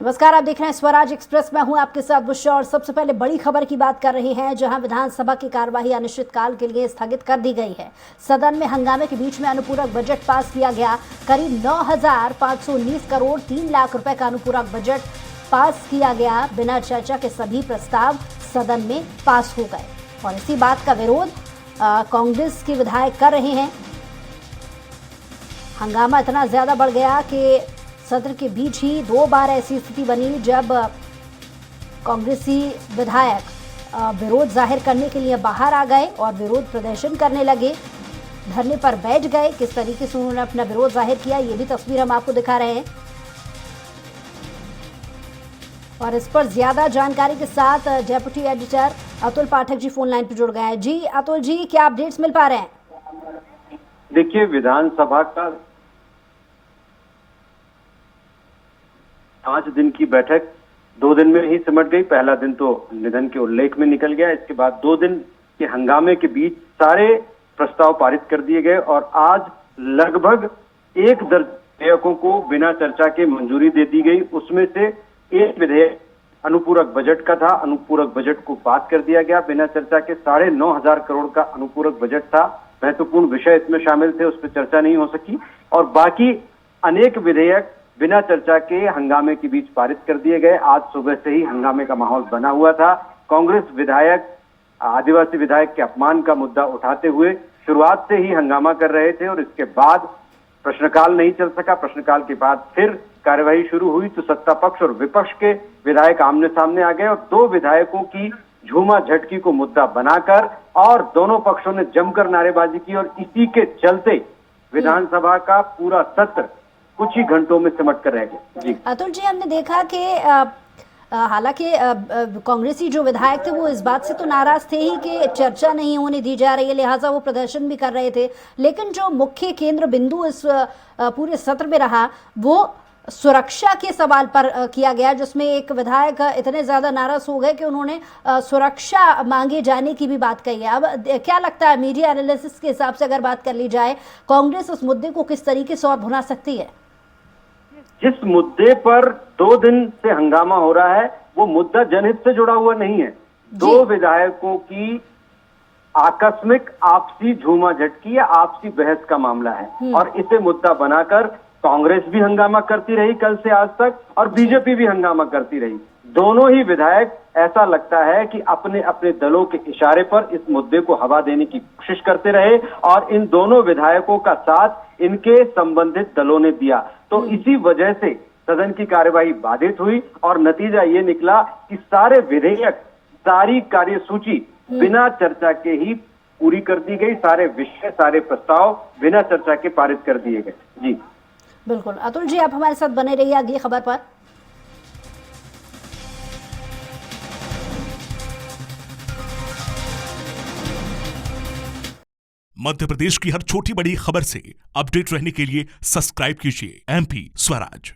नमस्कार, आप देख रहे हैं स्वराज एक्सप्रेस। मैं हूं आपके साथ बुशा और सबसे पहले बड़ी खबर की बात कर रहे हैं, जहां विधानसभा की कार्यवाही अनिश्चितकाल के लिए स्थगित कर दी गई है। सदन में हंगामे के बीच में अनुपूरक बजट पास किया गया। करीब 9,519 करोड़ 3 लाख रुपए का अनुपूरक बजट पास किया गया। बिना चर्चा के सभी प्रस्ताव सदन में पास हो गए और इसी बात का विरोध कांग्रेस के विधायक कर रहे हैं। हंगामा इतना ज्यादा बढ़ गया कि सत्र के बीच ही 2 बार ऐसी स्थिति बनी जब कांग्रेसी विधायक विरोध जाहिर करने के लिए बाहर आ गए और विरोध प्रदर्शन करने लगे, धरने पर बैठ गए। किस तरीके से उन्होंने अपना विरोध जाहिर किया, ये भी तस्वीर हम आपको दिखा रहे हैं। और इस पर ज्यादा जानकारी के साथ deputy editor Atul Pathak ji phone line पर जुड़ गए हैं। जी अतुल जी, क्या अपडेट्स मिल पा रहे हैं? देखिए, विधानसभा का 5 दिन की बैठक 2 दिन में ही सिमट गई। पहला दिन तो निधन के उल्लेख में निकल गया। इसके बाद 2 दिन के हंगामे के बीच सारे प्रस्ताव पारित कर दिए गए और आज लगभग 1 दर्जन विधेयकों को बिना चर्चा के मंजूरी दे दी गई। उसमें से एक विधेयक अनुपूरक बजट का था। अनुपूरक बजट को पास कर दिया गया बिना चर्चा के। 9,500 करोड़ का अनुपूरक बजट था। महत्वपूर्ण विषय इसमें शामिल थे, उस पर चर्चा नहीं हो सकी और बाकी अनेक विधेयक बिना चर्चा के हंगामे के बीच पारित कर दिए गए। आज सुबह से ही हंगामे का माहौल बना हुआ था। कांग्रेस विधायक आदिवासी विधायक के अपमान का मुद्दा उठाते हुए शुरुआत से ही हंगामा कर रहे थे और इसके बाद प्रश्नकाल नहीं चल सका। प्रश्नकाल के बाद फिर कार्यवाही शुरू हुई तो सत्ता पक्ष और विपक्ष के विधायक आमने सामने आ गए और 2 विधायकों की झूमा झटकी को मुद्दा बनाकर और दोनों पक्षों ने जमकर नारेबाजी की और इसी के चलते विधानसभा का पूरा सत्र कुछ ही घंटों में सिमट कर रह गए। जी अतुल जी, हमने देखा कि हालांकि कांग्रेसी जो विधायक थे वो इस बात से तो नाराज थे ही कि चर्चा नहीं होने दी जा रही है, लिहाजा वो प्रदर्शन भी कर रहे थे। लेकिन जो मुख्य केंद्र बिंदु इस पूरे सत्र में रहा वो सुरक्षा के सवाल पर किया गया, जिसमें एक विधायक इतने ज्यादा नाराज हो गए कि उन्होंने सुरक्षा मांगे जाने की भी बात कही है। अब क्या लगता है, मीडिया एनालिसिस के हिसाब से अगर बात कर ली जाए, कांग्रेस इस मुद्दे को किस तरीके से और भुना सकती है? जिस मुद्दे पर 2 दिन से हंगामा हो रहा है वो मुद्दा जनहित से जुड़ा हुआ नहीं है। 2 विधायकों की आकस्मिक आपसी झूमा झटकी या आपसी बहस का मामला है और इसे मुद्दा बनाकर कांग्रेस भी हंगामा करती रही कल से आज तक और बीजेपी भी हंगामा करती रही। दोनों ही विधायक ऐसा लगता है कि अपने अपने दलों के इशारे पर इस मुद्दे को हवा देने की कोशिश करते रहे और इन दोनों विधायकों का साथ इनके संबंधित दलों ने दिया। तो इसी वजह से सदन की कार्यवाही बाधित हुई और नतीजा ये निकला कि सारे विधेयक, सारी कार्यसूची बिना चर्चा के ही पूरी कर दी गई। सारे विषय, सारे प्रस्ताव बिना चर्चा के पारित कर दिए गए। जी बिल्कुल अतुल जी, आप हमारे साथ बने रहिए अगली खबर पर। मध्य प्रदेश की हर छोटी बड़ी खबर से अपडेट रहने के लिए सब्सक्राइब कीजिए MP स्वराज।